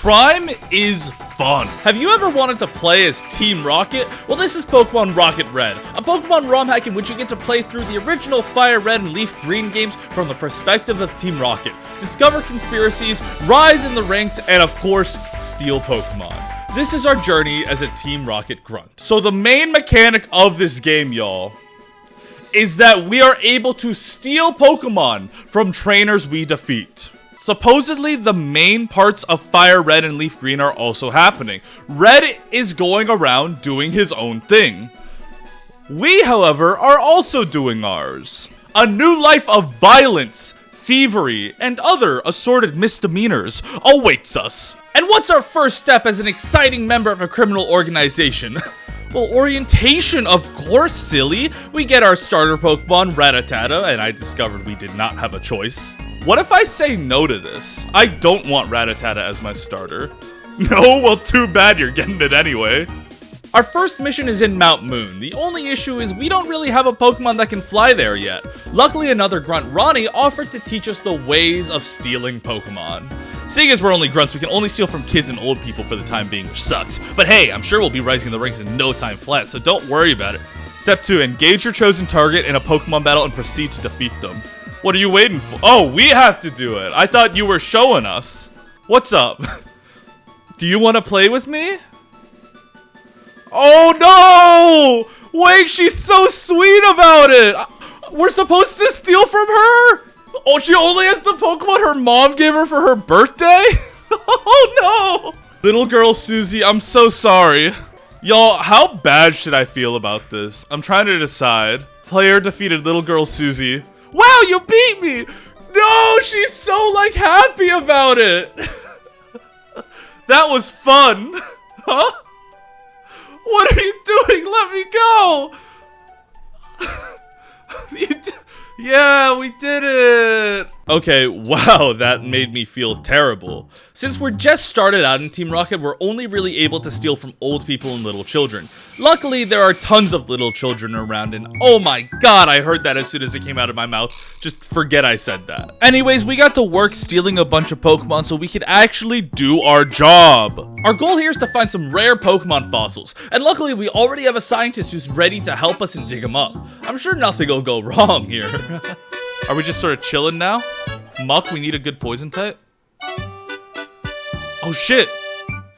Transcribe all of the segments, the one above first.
Crime is fun. Have you ever wanted to play as Team Rocket? Well, this is Pokemon Rocket Red, a Pokemon ROM hack in which you get to play through the original Fire Red and Leaf Green games from the perspective of Team Rocket. Discover conspiracies, rise in the ranks, and of course, steal Pokemon. This is our journey as a Team Rocket grunt. So the main mechanic of this game, y'all, is that we are able to steal Pokemon from trainers we defeat. Supposedly, the main parts of Fire Red and Leaf Green are also happening. Red is going around doing his own thing. We, however, are also doing ours. A new life of violence, thievery, and other assorted misdemeanors awaits us. And what's our first step as an exciting member of a criminal organization? Well, orientation, of course, silly. We get our starter Pokemon, Rattata, and I discovered we did not have a choice. What if I say no to this? I don't want Rattata as my starter. No? Well, too bad, you're getting it anyway. Our first mission is in Mount Moon. The only issue is we don't really have a Pokemon that can fly there yet. Luckily, another grunt, Ronnie, offered to teach us the ways of stealing Pokemon. Seeing as we're only grunts, we can only steal from kids and old people for the time being, which sucks. But hey, I'm sure we'll be rising the ranks in no time flat, so don't worry about it. Step 2, engage your chosen target in a Pokemon battle and proceed to defeat them. What are you waiting for? Oh, we have to do it. I thought you were showing us. What's up? Do you want to play with me? Oh no! Wait, she's so sweet about it. We're supposed to steal from her? Oh, she only has the Pokemon her mom gave her for her birthday? Oh no! Little girl Susie, I'm so sorry. Y'all, how bad should I feel about this? I'm trying to decide. Player defeated little girl Susie. Wow, you beat me! No, she's so, like, happy about it! That was fun! Huh? What are you doing? Let me go! Yeah, we did it! Okay, wow, that made me feel terrible. Since we're just started out in Team Rocket, we're only really able to steal from old people and little children. Luckily, there are tons of little children around, and oh my god, I heard that as soon as it came out of my mouth. Just forget I said that. Anyways, we got to work stealing a bunch of Pokemon so we could actually do our job. Our goal here is to find some rare Pokemon fossils, and luckily we already have a scientist who's ready to help us and dig them up. I'm sure nothing will go wrong here. Are we just sort of chilling now? Muck, we need a good poison type. Oh shit,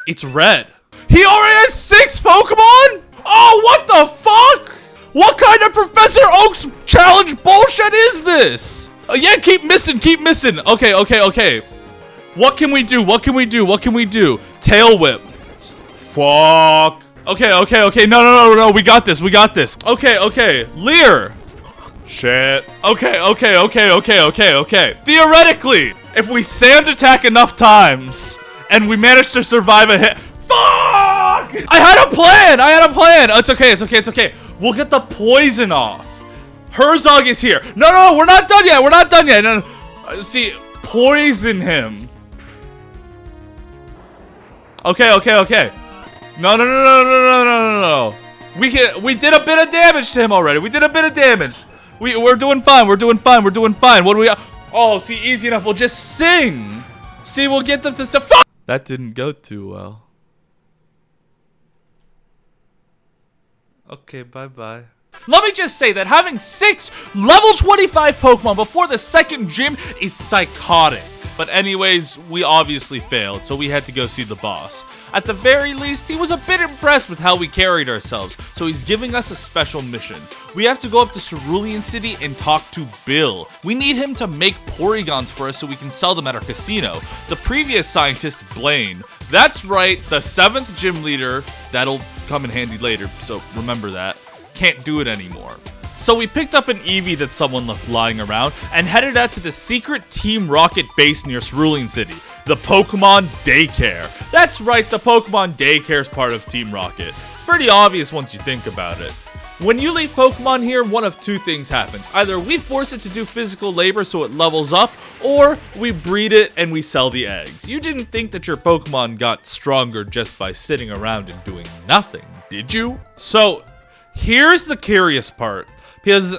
it's Red. He already has 6 Pokemon? Oh, what the fuck? What kind of Professor Oak's challenge bullshit is this? Yeah, keep missing, keep missing. Okay. What can we do? Tail Whip. Fuck. Okay. No, we got this. Okay. Leer. Shit. Okay. Theoretically, if we sand attack enough times and we manage to survive a hit. Fuck! I had a plan. It's okay. We'll get the poison off. Herzog is here. No, we're not done yet. No. See, poison him. Okay. No. We did a bit of damage to him already. We're doing fine. What do we? Oh, see, easy enough. We'll just sing. See, we'll get them to say. Fuck! That didn't go too well. Okay, bye. Let me just say that having 6 level 25 Pokemon before the second gym is psychotic. But anyways, we obviously failed, so we had to go see the boss. At the very least, he was a bit impressed with how we carried ourselves, so he's giving us a special mission. We have to go up to Cerulean City and talk to Bill. We need him to make Porygons for us so we can sell them at our casino. The previous scientist, Blaine. That's right, the 7th gym leader. That'll come in handy later, so remember that. Can't do it anymore. So we picked up an Eevee that someone left lying around and headed out to the secret Team Rocket base near Cerulean City, the Pokemon Daycare. That's right, the Pokemon Daycare is part of Team Rocket. It's pretty obvious once you think about it. When you leave Pokemon here, one of 2 things happens. Either we force it to do physical labor so it levels up, or we breed it and we sell the eggs. You didn't think that your Pokemon got stronger just by sitting around and doing nothing, did you? So, here's the curious part. Because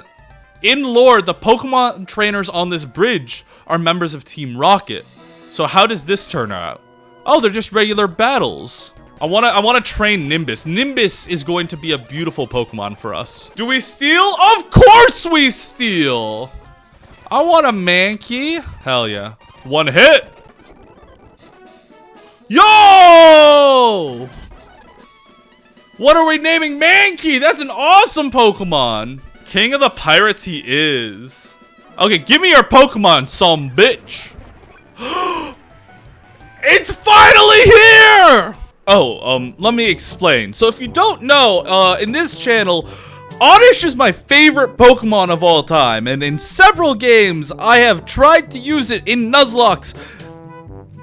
in lore, the Pokemon trainers on this bridge are members of Team Rocket. So how does this turn out? Oh, they're just regular battles. I wanna train Nimbus. Nimbus is going to be a beautiful Pokemon for us. Do we steal? Of course we steal! I want a Mankey. Hell yeah. One hit! Yo! What are we naming Mankey? That's an awesome Pokemon. King of the Pirates he is. Okay, give me your Pokemon, some bitch. It's finally here! Oh, let me explain. So if you don't know, in this channel, Oddish is my favorite Pokemon of all time, and in several games, I have tried to use it in Nuzlocke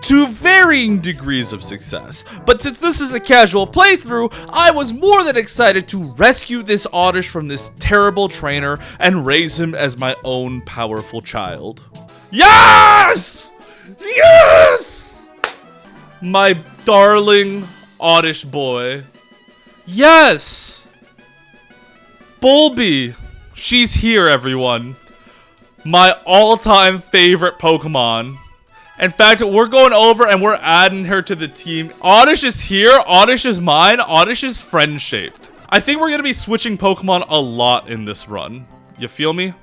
to varying degrees of success. But since this is a casual playthrough, I was more than excited to rescue this Oddish from this terrible trainer and raise him as my own powerful child. Yes! Yes! My darling Oddish boy. Yes! Bulby. She's here, everyone. My all-time favorite Pokemon. In fact, we're going over and we're adding her to the team. Oddish is here. Oddish is mine. Oddish is friend-shaped. I think we're going to be switching Pokemon a lot in this run. You feel me?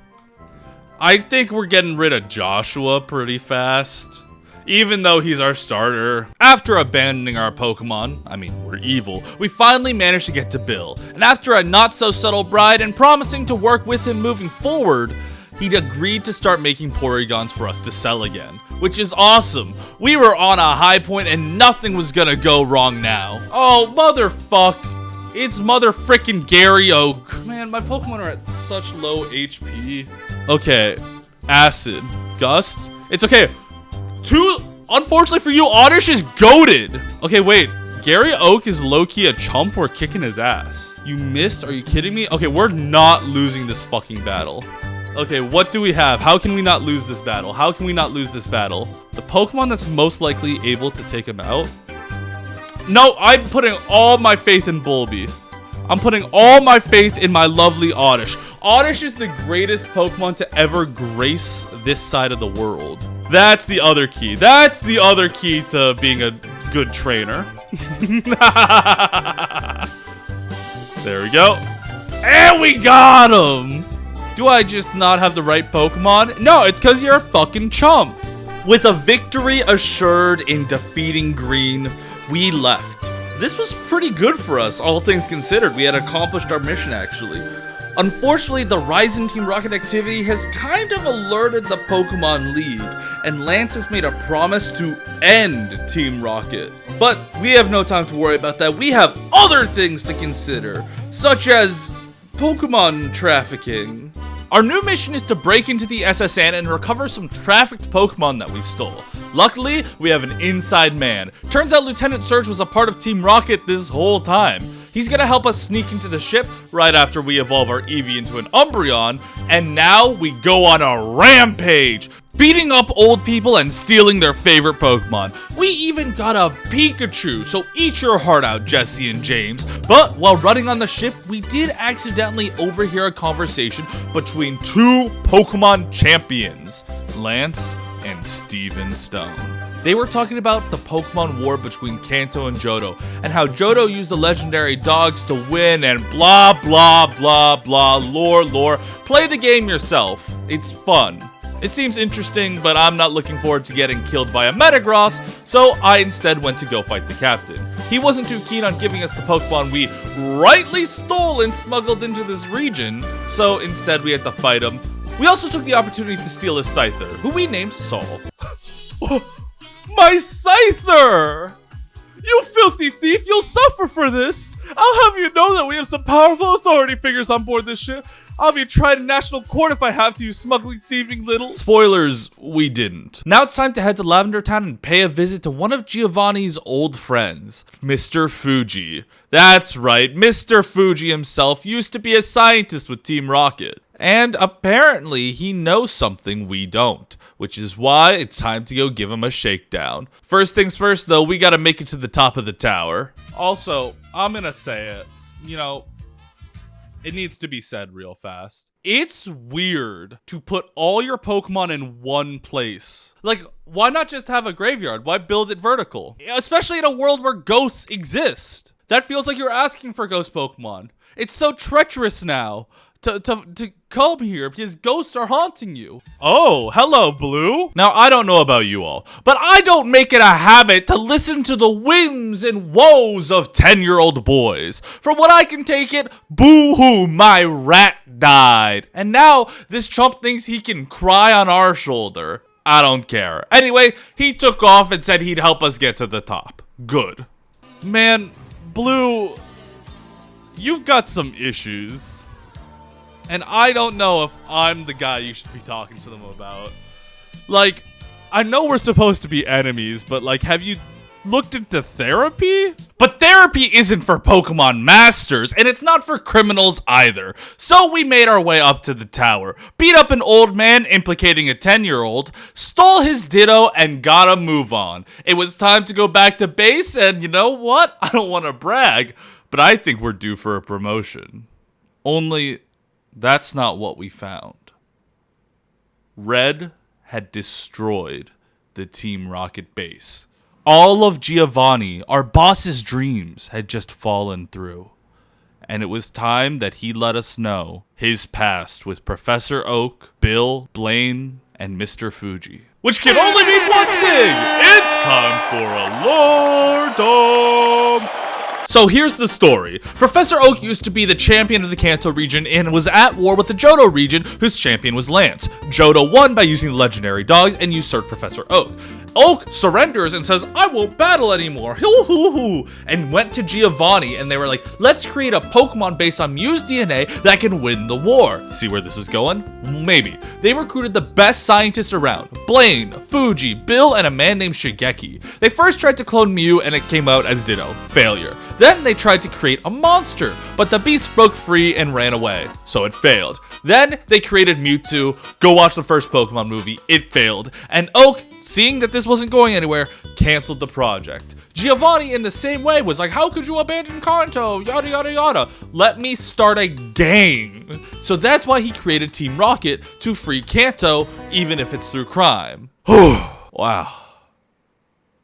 I think we're getting rid of Joshua pretty fast, even though he's our starter. After abandoning our Pokemon, I mean, we're evil, we finally managed to get to Bill. And after a not-so-subtle bribe and promising to work with him moving forward, he'd agreed to start making Porygons for us to sell again, which is awesome. We were on a high point and nothing was gonna go wrong now. Oh, motherfuck. It's mother frickin' Gary Oak. Man, my Pokemon are at such low HP. Okay, Acid. Gust? It's okay. Unfortunately for you, Oddish is goated. Okay, wait. Gary Oak is low-key a chump. We're kicking his ass. You missed? Are you kidding me? Okay, we're not losing this fucking battle. Okay, what do we have? How can we not lose this battle? How can we not lose this battle? The Pokemon that's most likely able to take him out? No, I'm putting all my faith in Bulby. I'm putting all my faith in my lovely Oddish. Oddish is the greatest Pokemon to ever grace this side of the world. That's the other key. That's the other key to being a good trainer. There we go. And we got him! Do I just not have the right Pokemon? No, it's because you're a fucking chump. With a victory assured in defeating Green, we left. This was pretty good for us, all things considered. We had accomplished our mission, actually. Unfortunately, the rise in Team Rocket activity has kind of alerted the Pokemon League, and Lance has made a promise to end Team Rocket. But we have no time to worry about that. We have other things to consider, such as Pokemon trafficking. Our new mission is to break into the SS Anne and recover some trafficked Pokemon that we stole. Luckily, we have an inside man. Turns out Lieutenant Surge was a part of Team Rocket this whole time. He's gonna help us sneak into the ship right after we evolve our Eevee into an Umbreon, and now we go on a rampage, beating up old people and stealing their favorite Pokemon. We even got a Pikachu, so eat your heart out, Jesse and James. But while running on the ship, we did accidentally overhear a conversation between two Pokemon champions, Lance and Steven Stone. They were talking about the Pokemon war between Kanto and Johto, and how Johto used the legendary dogs to win and blah blah blah blah, lore. Play the game yourself, it's fun. It seems interesting, but I'm not looking forward to getting killed by a Metagross, so I instead went to go fight the captain. He wasn't too keen on giving us the Pokemon we rightly stole and smuggled into this region, so instead we had to fight him. We also took the opportunity to steal his Scyther, who we named Saul. My Scyther! You filthy thief, you'll suffer for this! I'll have you know that we have some powerful authority figures on board this ship. I'll be tried in national court if I have to, you smuggling, thieving little... Spoilers, we didn't. Now it's time to head to Lavender Town and pay a visit to one of Giovanni's old friends, Mr. Fuji. That's right, Mr. Fuji himself used to be a scientist with Team Rocket. And apparently he knows something we don't, which is why it's time to go give him a shakedown. First things first though, we gotta make it to the top of the tower. Also, I'm gonna say it, you know, it needs to be said real fast. It's weird to put all your Pokemon in one place. Like, why not just have a graveyard? Why build it vertical? Especially in a world where ghosts exist. That feels like you're asking for ghost Pokemon. It's so treacherous now to come here because ghosts are haunting you. Oh, hello, Blue. Now, I don't know about you all, but I don't make it a habit to listen to the whims and woes of 10-year-old boys. From what I can take it, boo-hoo, my rat died. And now this chump thinks he can cry on our shoulder. I don't care. Anyway, he took off and said he'd help us get to the top. Good. Man, Blue, you've got some issues. And I don't know if I'm the guy you should be talking to them about. Like, I know we're supposed to be enemies, but like, have you looked into therapy? But therapy isn't for Pokemon Masters, and it's not for criminals either. So we made our way up to the tower, beat up an old man implicating a 10-year-old, stole his Ditto, and got a move on. It was time to go back to base, and you know what? I don't want to brag, but I think we're due for a promotion. Only, that's not what we found. Red had destroyed the Team Rocket base. All of Giovanni, our boss's dreams, had just fallen through. And it was time that he let us know his past with Professor Oak, Bill, Blaine, and Mr. Fuji. Which can only mean one thing! It's time for a Lordom! So here's the story. Professor Oak used to be the champion of the Kanto region and was at war with the Johto region, whose champion was Lance. Johto won by using legendary dogs and usurped Professor Oak. Oak surrenders and says, I won't battle anymore, hoo-hoo-hoo, and went to Giovanni, and they were like, let's create a Pokemon based on Mew's DNA that can win the war. See where this is going? Maybe. They recruited the best scientists around, Blaine, Fuji, Bill, and a man named Shigeki. They first tried to clone Mew, and it came out as Ditto. Failure. Then they tried to create a monster, but the beast broke free and ran away, so it failed. Then they created Mewtwo. Go watch the first Pokemon movie. It failed. And Oak, seeing that this wasn't going anywhere, canceled the project. Giovanni, in the same way, was like, how could you abandon Kanto? Yada, yada, yada. Let me start a gang. So that's why he created Team Rocket to free Kanto, even if it's through crime. Wow.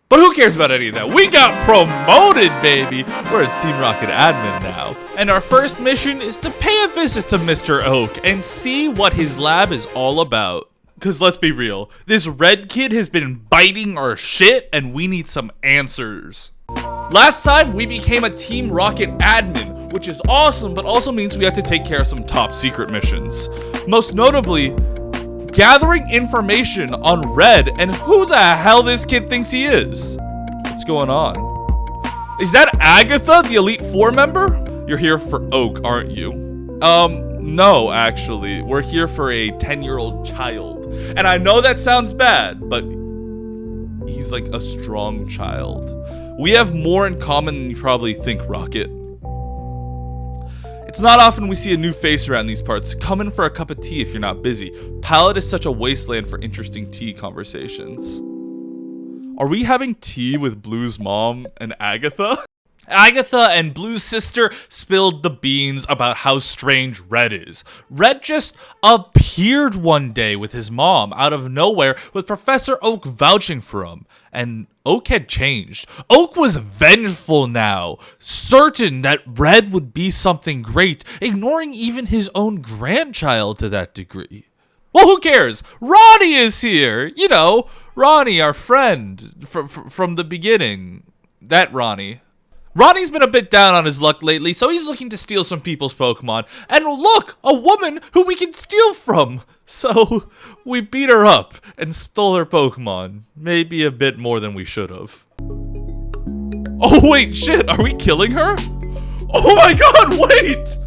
But who cares about any of that? We got promoted, baby! We're a Team Rocket admin now. And our first mission is to pay a visit to Mr. Oak and see what his lab is all about. Because let's be real, this red kid has been biting our shit and we need some answers. Last time, we became a Team Rocket admin, which is awesome, but also means we have to take care of some top secret missions. Most notably, gathering information on Red and who the hell this kid thinks he is. What's going on? Is that Agatha, the Elite Four member? You're here for Oak, aren't you? No, actually. We're here for a 10-year-old child. And I know that sounds bad, but he's like a strong child. We have more in common than you probably think, Rocket. It's not often we see a new face around these parts. Come in for a cup of tea if you're not busy. Pallet is such a wasteland for interesting tea conversations. Are we having tea with Blue's mom and Agatha? Agatha and Blue's sister spilled the beans about how strange Red is. Red just appeared one day with his mom out of nowhere with Professor Oak vouching for him. And Oak had changed. Oak was vengeful now, certain that Red would be something great, ignoring even his own grandchild to that degree. Well, who cares? Ronnie is here! You know, Ronnie, our friend from the beginning. That Ronnie. Ronnie's been a bit down on his luck lately, so he's looking to steal some people's Pokemon. And look, a woman who we can steal from! So, we beat her up and stole her Pokemon. Maybe a bit more than we should have. Oh wait, shit, are we killing her? Oh my god, wait!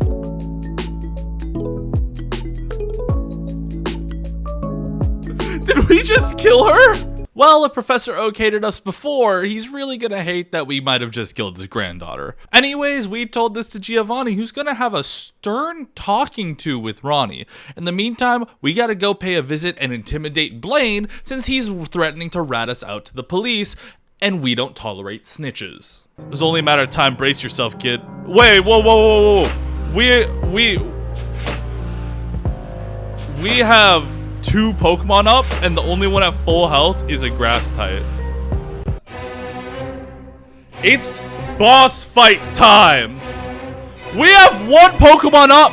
Did we just kill her? Well, if Professor Oak hated us before, he's really gonna hate that we might have just killed his granddaughter. Anyways, we told this to Giovanni, who's gonna have a stern talking to with Ronnie. In the meantime, we gotta go pay a visit and intimidate Blaine, since he's threatening to rat us out to the police, and we don't tolerate snitches. It's only a matter of time, brace yourself, kid. Wait, whoa, whoa, whoa, whoa. we have 2 Pokemon up, and the only one at full health is a grass type. It's boss fight time! We have 1 Pokemon up,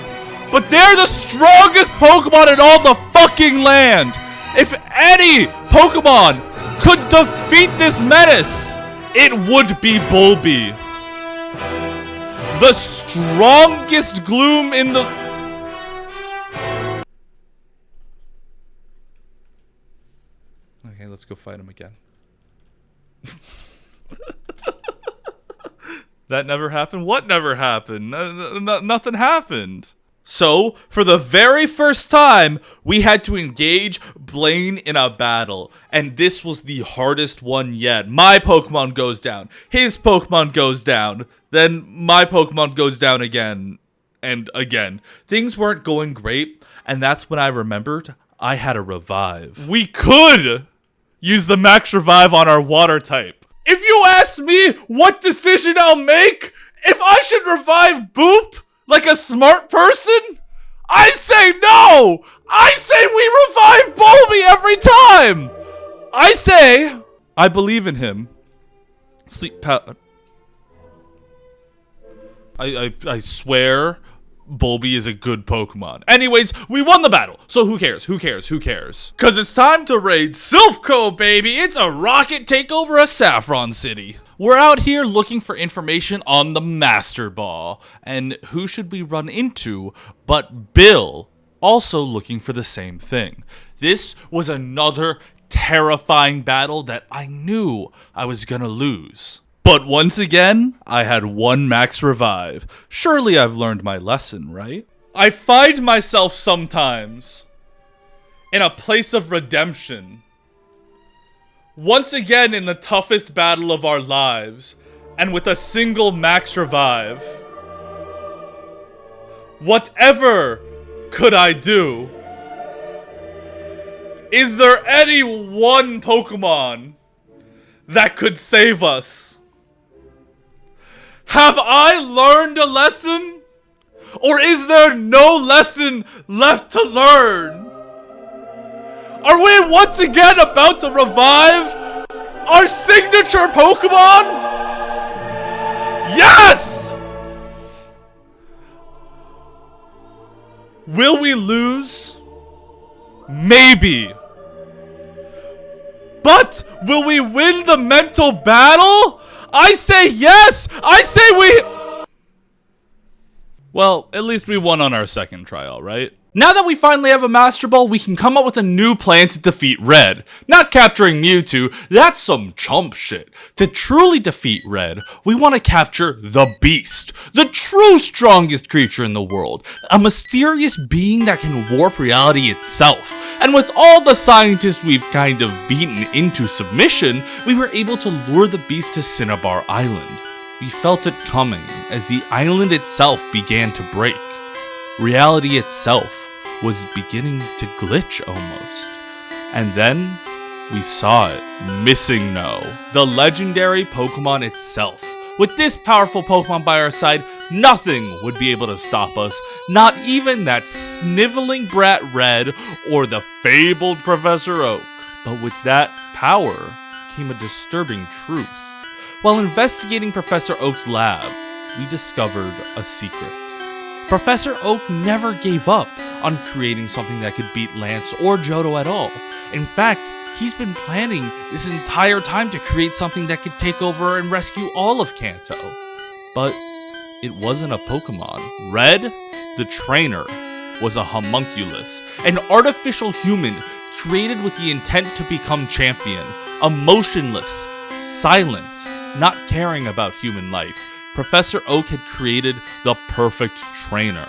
but they're the strongest Pokemon in all the fucking land! If any Pokemon could defeat this menace, it would be Bulby. The strongest Gloom in the... Okay, let's go fight him again. That never happened? What never happened? Nothing happened. So, for the very first time, we had to engage Blaine in a battle. And this was the hardest one yet. My Pokemon goes down. His Pokemon goes down. Then my Pokemon goes down again. And again. Things weren't going great. And that's when I remembered I had a revive. We could use the max revive on our water type. If you ask me what decision I'll make, if I should revive Boop like a smart person, I say no! I say we revive Bulby every time! I say I believe in him. Sleep powder. I swear Bulby is a good Pokemon. Anyways, we won the battle, so who cares? Who cares? Who cares? Cause it's time to raid Silph Co, baby! It's a rocket takeover of Saffron City. We're out here looking for information on the Master Ball, and who should we run into but Bill, also looking for the same thing. This was another terrifying battle that I knew I was gonna lose. But once again, I had 1 max revive. Surely I've learned my lesson, right? I find myself sometimes in a place of redemption. Once again in the toughest battle of our lives, and with a single max revive. Whatever could I do? Is there any one Pokemon that could save us? Have I learned a lesson? Or is there no lesson left to learn? Are we once again about to revive our signature Pokemon? Yes! Will we lose? Maybe. But will we win the mental battle? I say yes! I say we... Well, at least we won on our second trial, right? Now that we finally have a Master Ball, we can come up with a new plan to defeat Red. Not capturing Mewtwo, that's some chump shit. To truly defeat Red, we want to capture the Beast, the true strongest creature in the world, a mysterious being that can warp reality itself. And with all the scientists we've kind of beaten into submission, we were able to lure the Beast to Cinnabar Island. We felt it coming as the island itself began to break. Reality itself was beginning to glitch almost. And then we saw it, Missing No, the legendary Pokemon itself. With this powerful Pokemon by our side, nothing would be able to stop us, not even that sniveling brat Red or the fabled Professor Oak. But with that power came a disturbing truth. While investigating Professor Oak's lab, we discovered a secret. Professor Oak never gave up on creating something that could beat Lance or Johto at all. In fact, he's been planning this entire time to create something that could take over and rescue all of Kanto. But it wasn't a Pokemon. Red, the trainer, was a homunculus, an artificial human created with the intent to become champion, emotionless, silent, not caring about human life. Professor Oak had created the perfect trainer.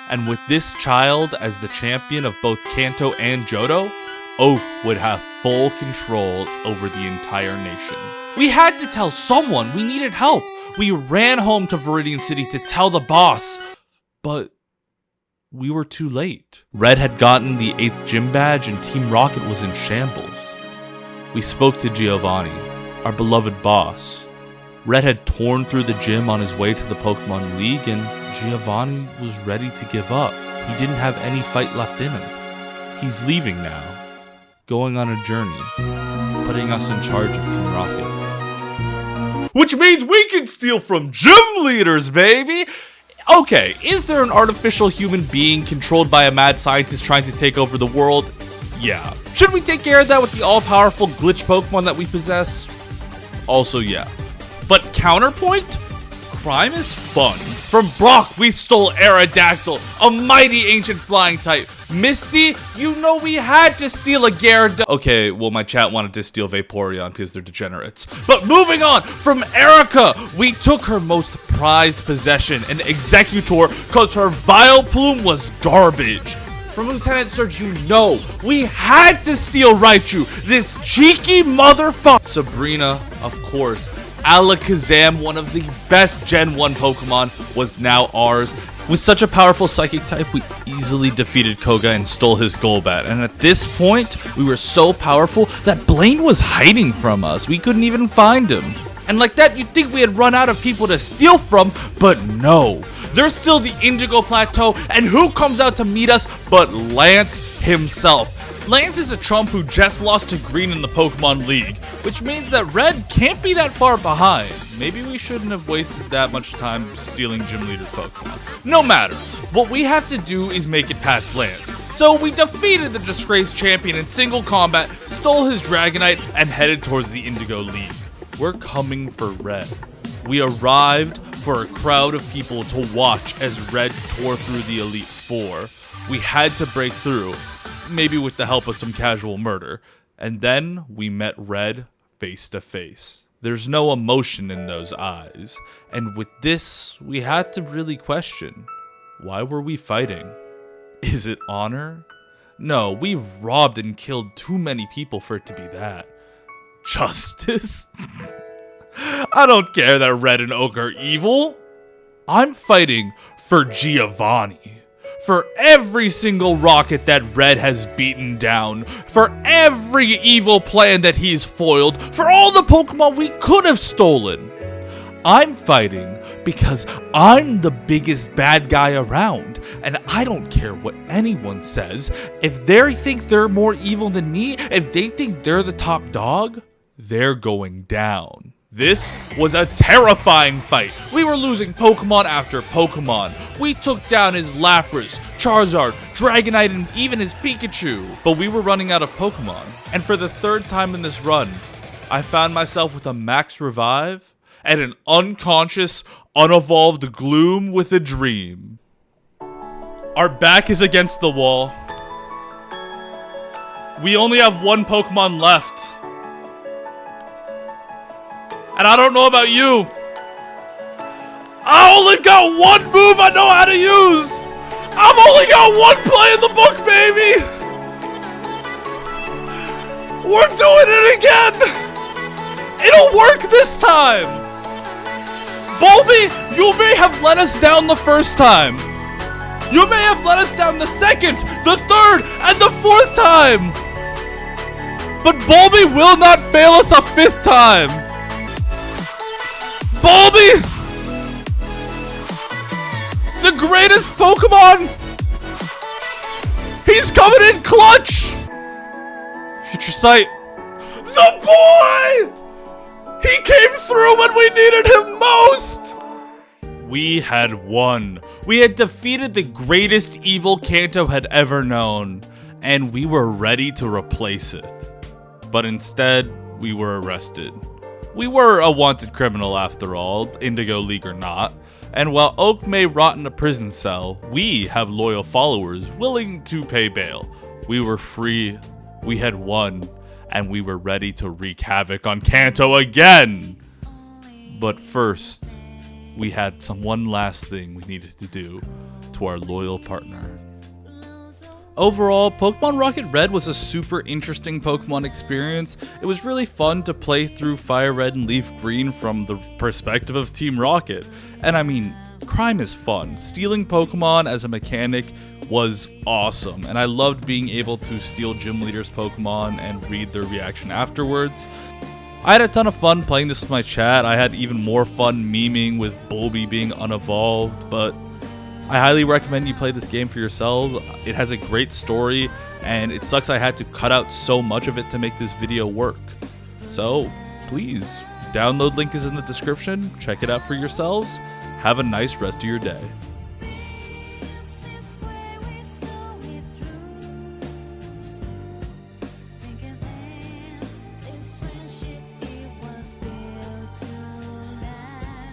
And with this child as the champion of both Kanto and Johto, Oak would have full control over the entire nation. We had to tell someone. We needed help. We ran home to Viridian City to tell the boss, but we were too late. Red had gotten the 8th gym badge and Team Rocket was in shambles. We spoke to Giovanni, our beloved boss. Red had torn through the gym on his way to the Pokemon League and Giovanni was ready to give up. He didn't have any fight left in him. He's leaving now, going on a journey, putting us in charge of Team Rocket. Which means we can steal from gym leaders, baby! Okay, is there an artificial human being controlled by a mad scientist trying to take over the world? Yeah. Should we take care of that with the all-powerful glitch Pokemon that we possess? Also, yeah. But counterpoint? Crime is fun. From Brock, we stole Aerodactyl, a mighty ancient flying type. Misty, you know we had to steal a Gyarados. Okay, well, my chat wanted to steal Vaporeon because they're degenerates. But moving on, from Erica, we took her most prized possession, an Executor, because her Vileplume was garbage. From Lieutenant Surge, you know we had to steal Raichu, this cheeky motherfucker. Sabrina, of course. Alakazam, one of the best Gen 1 Pokemon, was now ours. With such a powerful Psychic type, we easily defeated Koga and stole his Golbat. And at this point, we were so powerful that Blaine was hiding from us. We couldn't even find him. And like that, you'd think we had run out of people to steal from, but no. There's still the Indigo Plateau, and who comes out to meet us but Lance himself. Lance is a chump who just lost to Green in the Pokemon League, which means that Red can't be that far behind. Maybe we shouldn't have wasted that much time stealing Gym Leader's Pokemon. No matter, what we have to do is make it past Lance. So we defeated the disgraced champion in single combat, stole his Dragonite, and headed towards the Indigo League. We're coming for Red. We arrived for a crowd of people to watch as Red tore through the Elite Four. We had to break through, maybe with the help of some casual murder, and then we met Red face to face. There's no emotion in those eyes, and with this, we had to really question, why were we fighting? Is it honor? No, we've robbed and killed too many people for it to be that. Justice? I don't care that Red and Oak are evil. I'm fighting for Giovanni. For every single rocket that Red has beaten down. For every evil plan that he's foiled. For all the Pokemon we could have stolen. I'm fighting because I'm the biggest bad guy around. And I don't care what anyone says. If they think they're more evil than me, if they think they're the top dog, they're going down. This was a terrifying fight. We were losing Pokemon after Pokemon. We took down his Lapras, Charizard, Dragonite, and even his Pikachu. But we were running out of Pokemon. And for the third time in this run, I found myself with a max revive and an unconscious, unevolved Gloom with a dream. Our back is against the wall. We only have one Pokemon left. And I don't know about you. I only got one move I know how to use. I've only got one play in the book, baby. We're doing it again. It'll work this time. Bulby, you may have let us down the first time. You may have let us down the second, the third, and the fourth time. But Bulby will not fail us a fifth time. Bulby! The greatest Pokemon! He's coming in clutch! Future Sight. The boy! He came through when we needed him most! We had won. We had defeated the greatest evil Kanto had ever known, and we were ready to replace it. But instead, we were arrested. We were a wanted criminal after all, Indigo League or not, and while Oak may rot in a prison cell, we have loyal followers willing to pay bail. We were free, we had won, and we were ready to wreak havoc on Kanto again! But first, we had one last thing we needed to do to our loyal partner. Overall, Pokemon Rocket Red was a super interesting Pokemon experience. It was really fun to play through Fire Red and Leaf Green from the perspective of Team Rocket. And I mean, crime is fun. Stealing Pokemon as a mechanic was awesome, and I loved being able to steal Gym Leader's Pokemon and read their reaction afterwards. I had a ton of fun playing this with my chat. I had even more fun memeing with Bulby being unevolved, but I highly recommend you play this game for yourselves. It has a great story, and it sucks I had to cut out so much of it to make this video work. So please, download link is in the description, check it out for yourselves. Have a nice rest of your day.